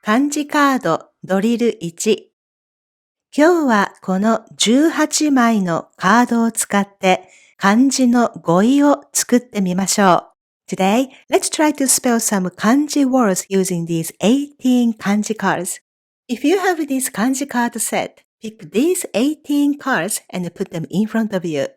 漢字カードドリル1。今日はこの18枚のカードを使って漢字の語彙を作ってみましょう。Today, let's try to spell some kanji words using these 18 kanji cards. If you have this kanji card set, pick these 18 cards and put them in front of you.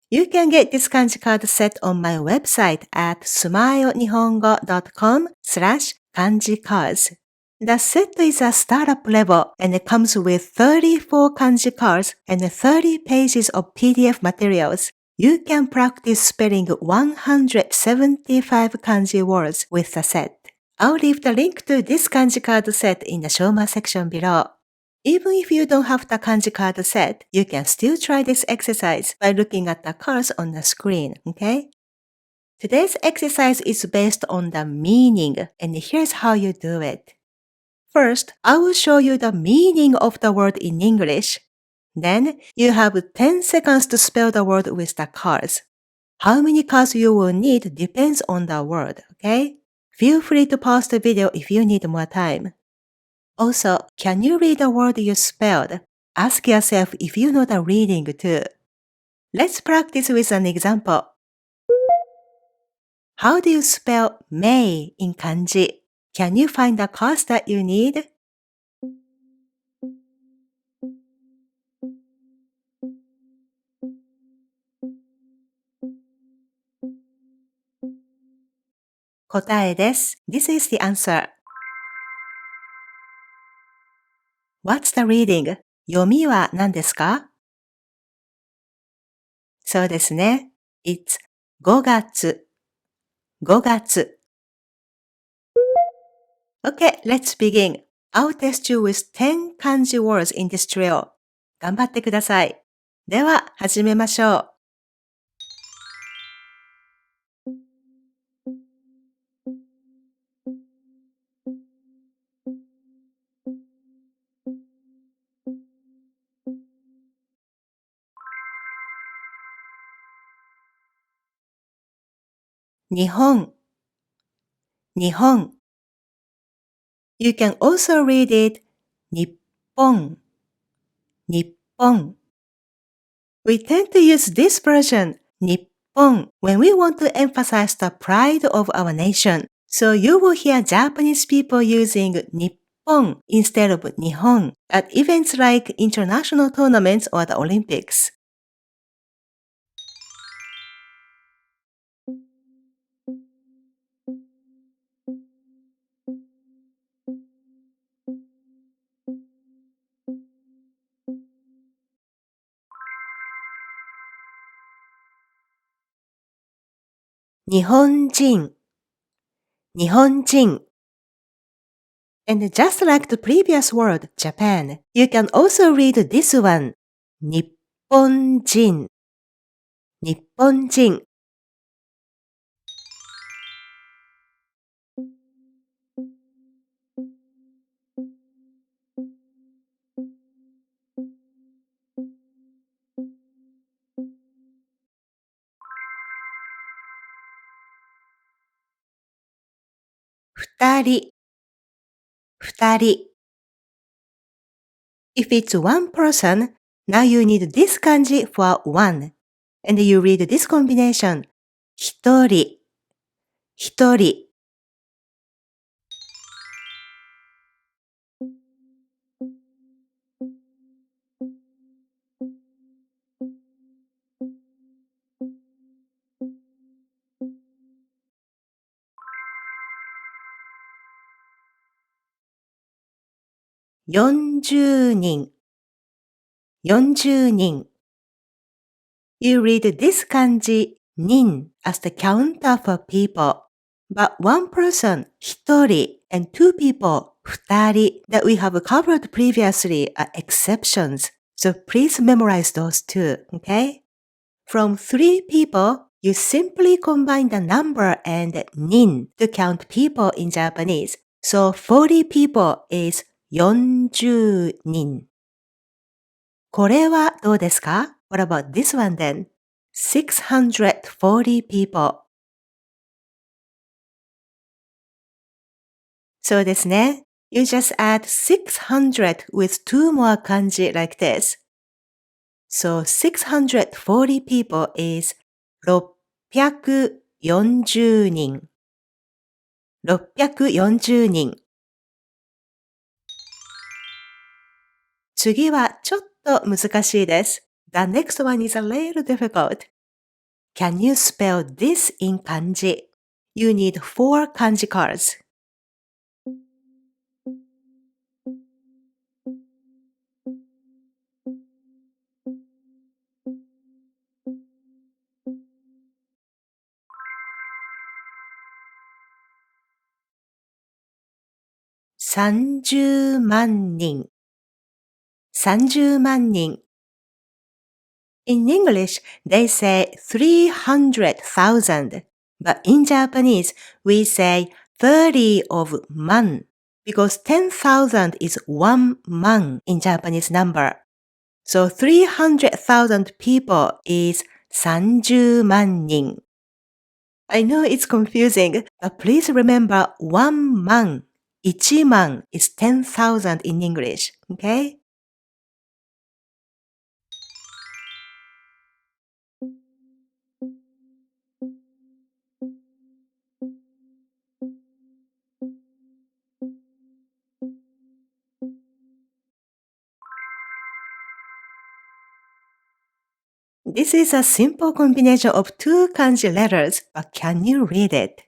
You can get this kanji card set on my website at smilenihongo.com/kanji cards.The set is a startup level and it comes with 34 kanji cards and 30 pages of PDF materials. You can practice spelling 175 kanji words with the set. I'll leave the link to this kanji card set in the Shoma section below. Even if you don't have the kanji card set, you can still try this exercise by looking at the cards on the screen, okay? Today's exercise is based on the meaning, and here's how you do it.First, I will show you the meaning of the word in English. Then, you have 10 seconds to spell the word with the cards. How many cards you will need depends on the word, okay? Feel free to pause the video if you need more time. Also, can you read the word you spelled? Ask yourself if you know the reading too. Let's practice with an example. How do you spell May in kanji?Can you find the cards that you need? 答えです。This is the answer. What's the reading? 読みは何ですか？そうですね。It's 5月。5月。Okay, let's begin. I'll test you with 10 kanji words in this drill. 頑張ってください。では、始めましょう。日本。日本。You can also read it 日本。日本。We tend to use this version, 日本, when we want to emphasize the pride of our nation. So you will hear Japanese people using 日本 instead of 日本 at events like international tournaments or the Olympics. 日本人。日本人。And just like the previous word, Japan, you can also read this one, 日本人。日本人。二人。二人。If it's one person, now you need this kanji for one. And you read this combination. 一人。一人。40人。40人。You read this kanji 人 as the counter for people. But one person 一人 and two people 二人 that we have covered previously are exceptions. So please memorize those two, okay? From 3 people, you simply combine the number and 人 to count people in Japanese. So 40 people is 40人。これはどうですか？ What about this one then? 640 people. そうですね。You just add 600 with 2 more kanji like this. So 640 people is 640人。640人。次はちょっと難しいです。The next one is a little difficult. Can you spell this in kanji? You need 4 kanji cards. 30万人。30万人。In English, they say 300,000, but in Japanese, we say 30 of man, because 10,000 is 1 man in Japanese number. So 300,000 people is 30万人. I know it's confusing, but please remember 1 man, 1万 is 10,000 in English, okay? This is a simple combination of 2 kanji letters, but can you read it?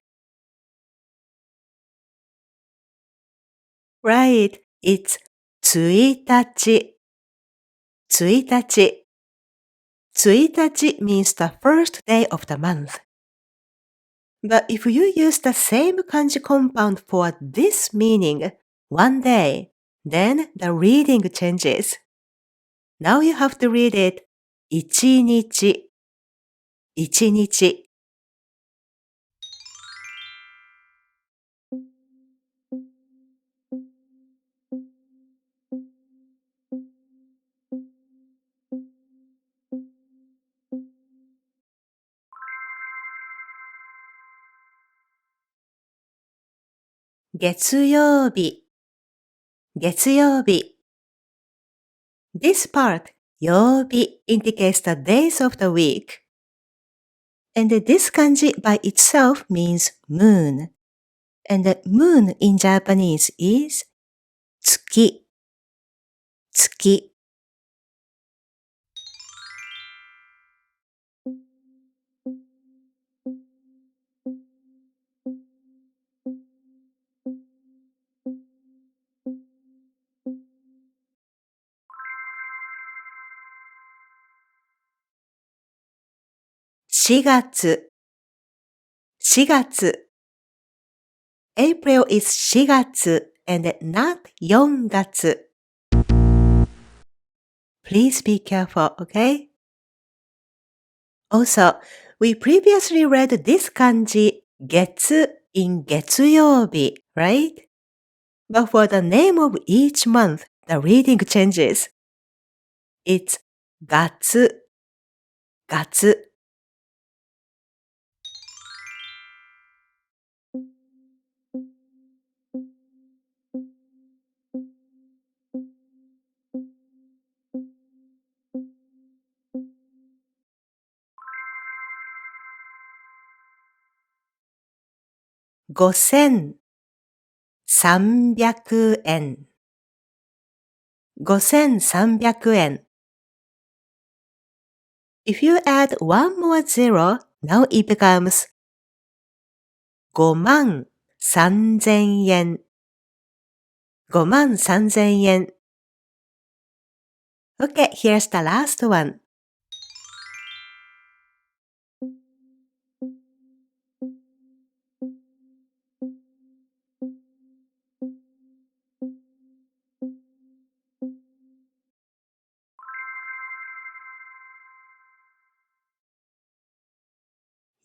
Right, it's 1日。1日。1日 means the first day of the month. But if you use the same kanji compound for this meaning, 1 day, then the reading changes. Now you have to read it 1日。1日。月曜日。月曜日。This part, 曜日 indicates the days of the week. And this kanji by itself means moon. And the moon in Japanese is 月。月。4月。4月。April is 4月 and not 4月。Please be careful, okay? Also, we previously read this kanji 月 in 月曜日, right? But for the name of each month, the reading changes. It's 月。月。5300円。5300円。If you add one more zero, now it becomes 53,000円。53,000円。Okay, here's the last one.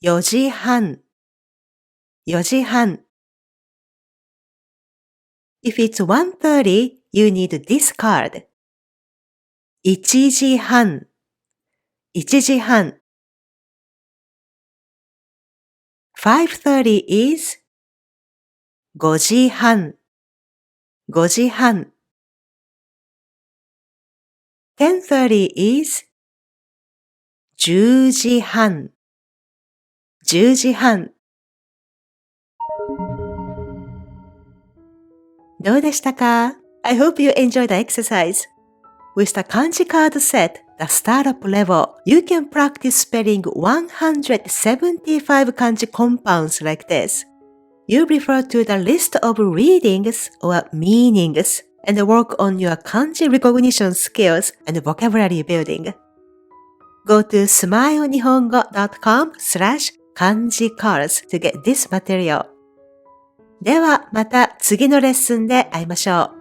4時半。4時半。If it's 1:30, you need this card. 1時半。1時半。5:30 is 5時半。5時半 10:30 is 10時半10時半どうでしたか? I hope you enjoyed the exercise. With the kanji card set, the startup level, you can practice spelling 175 kanji compounds like this. You refer to the list of readings or meanings and work on your kanji recognition skills and vocabulary building. Go to smilenihongo.com/kanji cards to get this material. ではまた次のレッスンで会いましょう。